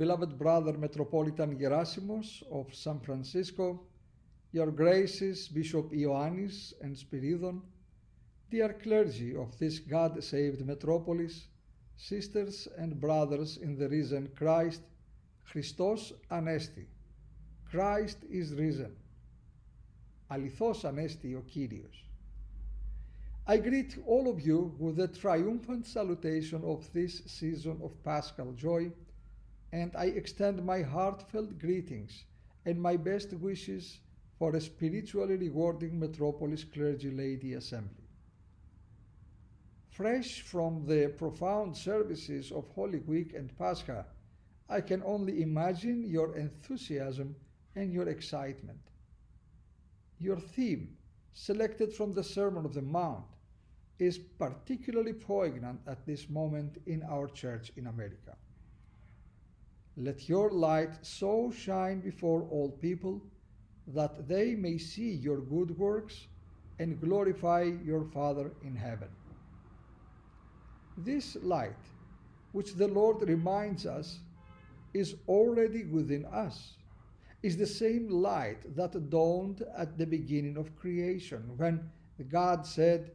beloved brother Metropolitan Gerasimos of San Francisco, your graces Bishop Ioannis and Spiridon, dear clergy of this God-saved metropolis, sisters and brothers in the risen Christ, Christos Anesti, Christ is risen. Αληθώς Ανέστη ο Κύριος. I greet all of you with the triumphant salutation of this season of Paschal joy, and I extend my heartfelt greetings and my best wishes for a spiritually rewarding Metropolis Clergy-Laity Assembly. Fresh from the profound services of Holy Week and Pascha, I can only imagine your enthusiasm and your excitement. Your theme, selected from the Sermon of the Mount, is particularly poignant at this moment in our church in America. Let your light so shine before all people that they may see your good works and glorify your Father in heaven. This light, which the Lord reminds us is already within us, is the same light that dawned at the beginning of creation when God said,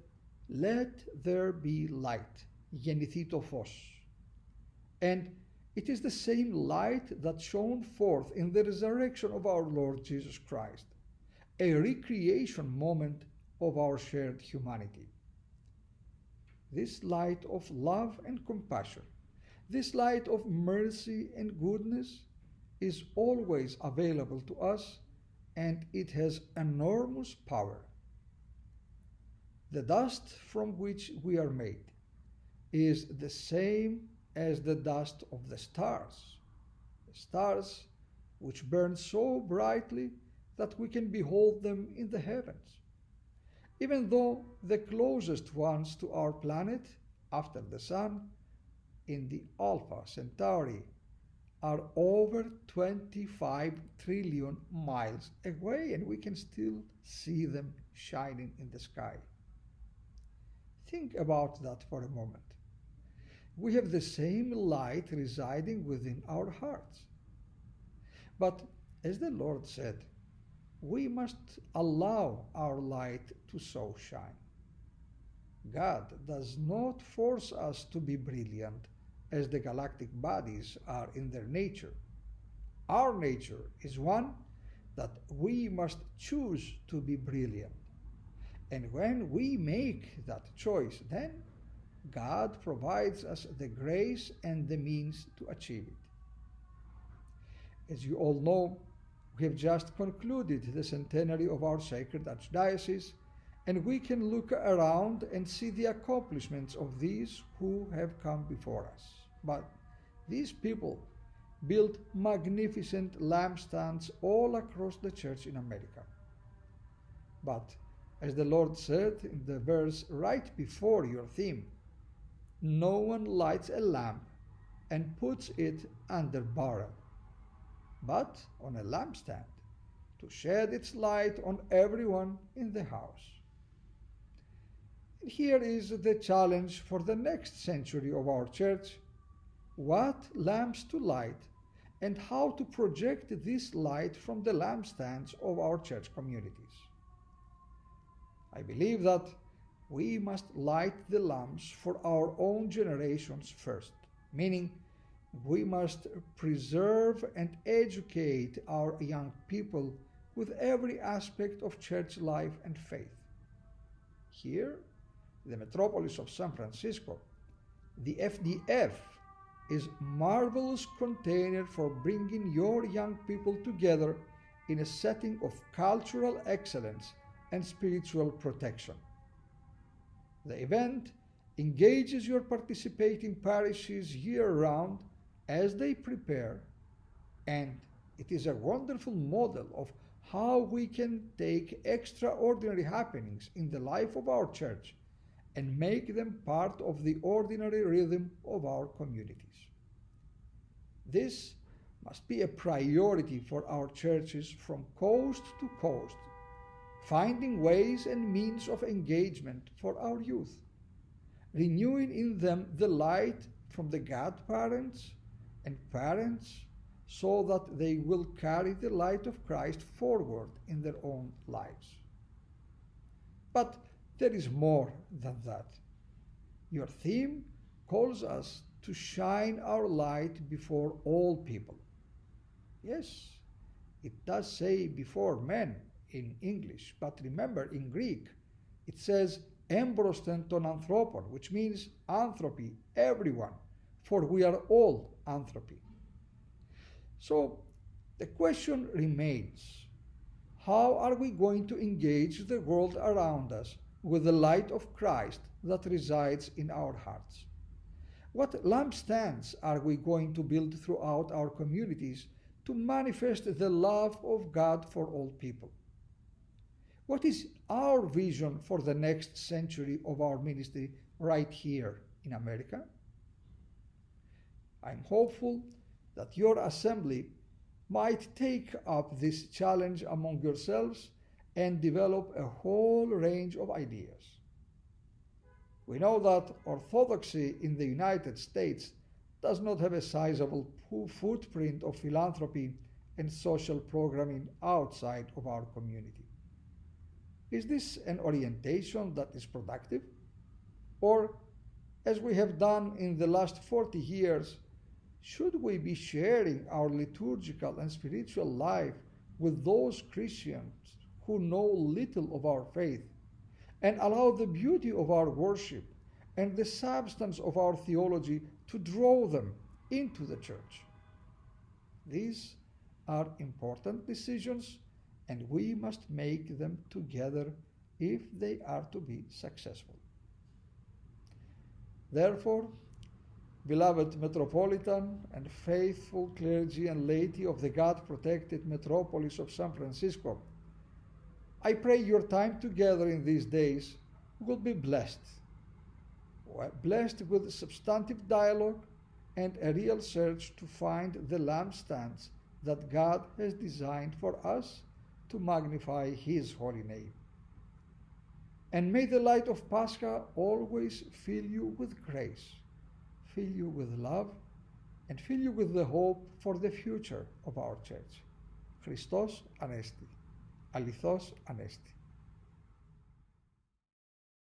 "Let there be light, γεννηθεί το φως." And it is the same light that shone forth in the resurrection of our Lord Jesus Christ, a recreation moment of our shared humanity. This light of love and compassion, this light of mercy and goodness is always available to us, and it has enormous power. The dust from which we are made is the same as the dust of the stars which burn so brightly that we can behold them in the heavens. Even though the closest ones to our planet, after the Sun, in the Alpha Centauri, are over 25 trillion miles away, and we can still see them shining in the sky. Think about that for a moment. We have the same light residing within our hearts. But as the Lord said, we must allow our light to so shine. God does not force us to be brilliant as the galactic bodies are in their nature. Our nature is one that we must choose to be brilliant. And when we make that choice, then God provides us the grace and the means to achieve it. As you all know, we have just concluded the centenary of our sacred archdiocese, and we can look around and see the accomplishments of these who have come before us. But these people built magnificent lampstands all across the church in America. But as the Lord said in the verse right before your theme, no one lights a lamp and puts it under barrel, but on a lampstand, to shed its light on everyone in the house. And here is the challenge for the next century of our church: what lamps to light and how to project this light from the lampstands of our church communities. I believe that we must light the lamps for our own generations first, meaning we must preserve and educate our young people with every aspect of church life and faith. Here, the metropolis of San Francisco, the FDF is a marvelous container for bringing your young people together in a setting of cultural excellence and spiritual protection. The event engages your participating parishes year-round as they prepare, and it is a wonderful model of how we can take extraordinary happenings in the life of our church and make them part of the ordinary rhythm of our communities. This must be a priority for our churches from coast to coast, finding ways and means of engagement for our youth, renewing in them the light from the godparents and parents so that they will carry the light of Christ forward in their own lives. But there is more than that. Your theme calls us to shine our light before all people. Yes, it does say before men in English, but remember in Greek it says embrosten ton anthropon, which means anthropy, everyone, for we are all anthropy. So the question remains, how are we going to engage the world around us with the light of Christ that resides in our hearts? What lampstands are we going to build throughout our communities to manifest the love of God for all people? What is our vision for the next century of our ministry right here in America? I'm hopeful that your assembly might take up this challenge among yourselves and develop a whole range of ideas. We know that orthodoxy in the United States does not have a sizable footprint of philanthropy and social programming outside of our community. Is this an orientation that is productive? Or, as we have done in the last 40 years, should we be sharing our liturgical and spiritual life with those Christians who know little of our faith and allow the beauty of our worship and the substance of our theology to draw them into the church? These are important decisions, and we must make them together if they are to be successful. Therefore, beloved Metropolitan and faithful clergy and laity of the God-protected metropolis of San Francisco, I pray your time together in these days will be blessed with substantive dialogue and a real search to find the lampstands that God has designed for us to magnify His holy name. And may the light of Pascha always fill you with grace, fill you with love, and fill you with the hope for the future of our church. Christos Anesti. Alithos Anesti.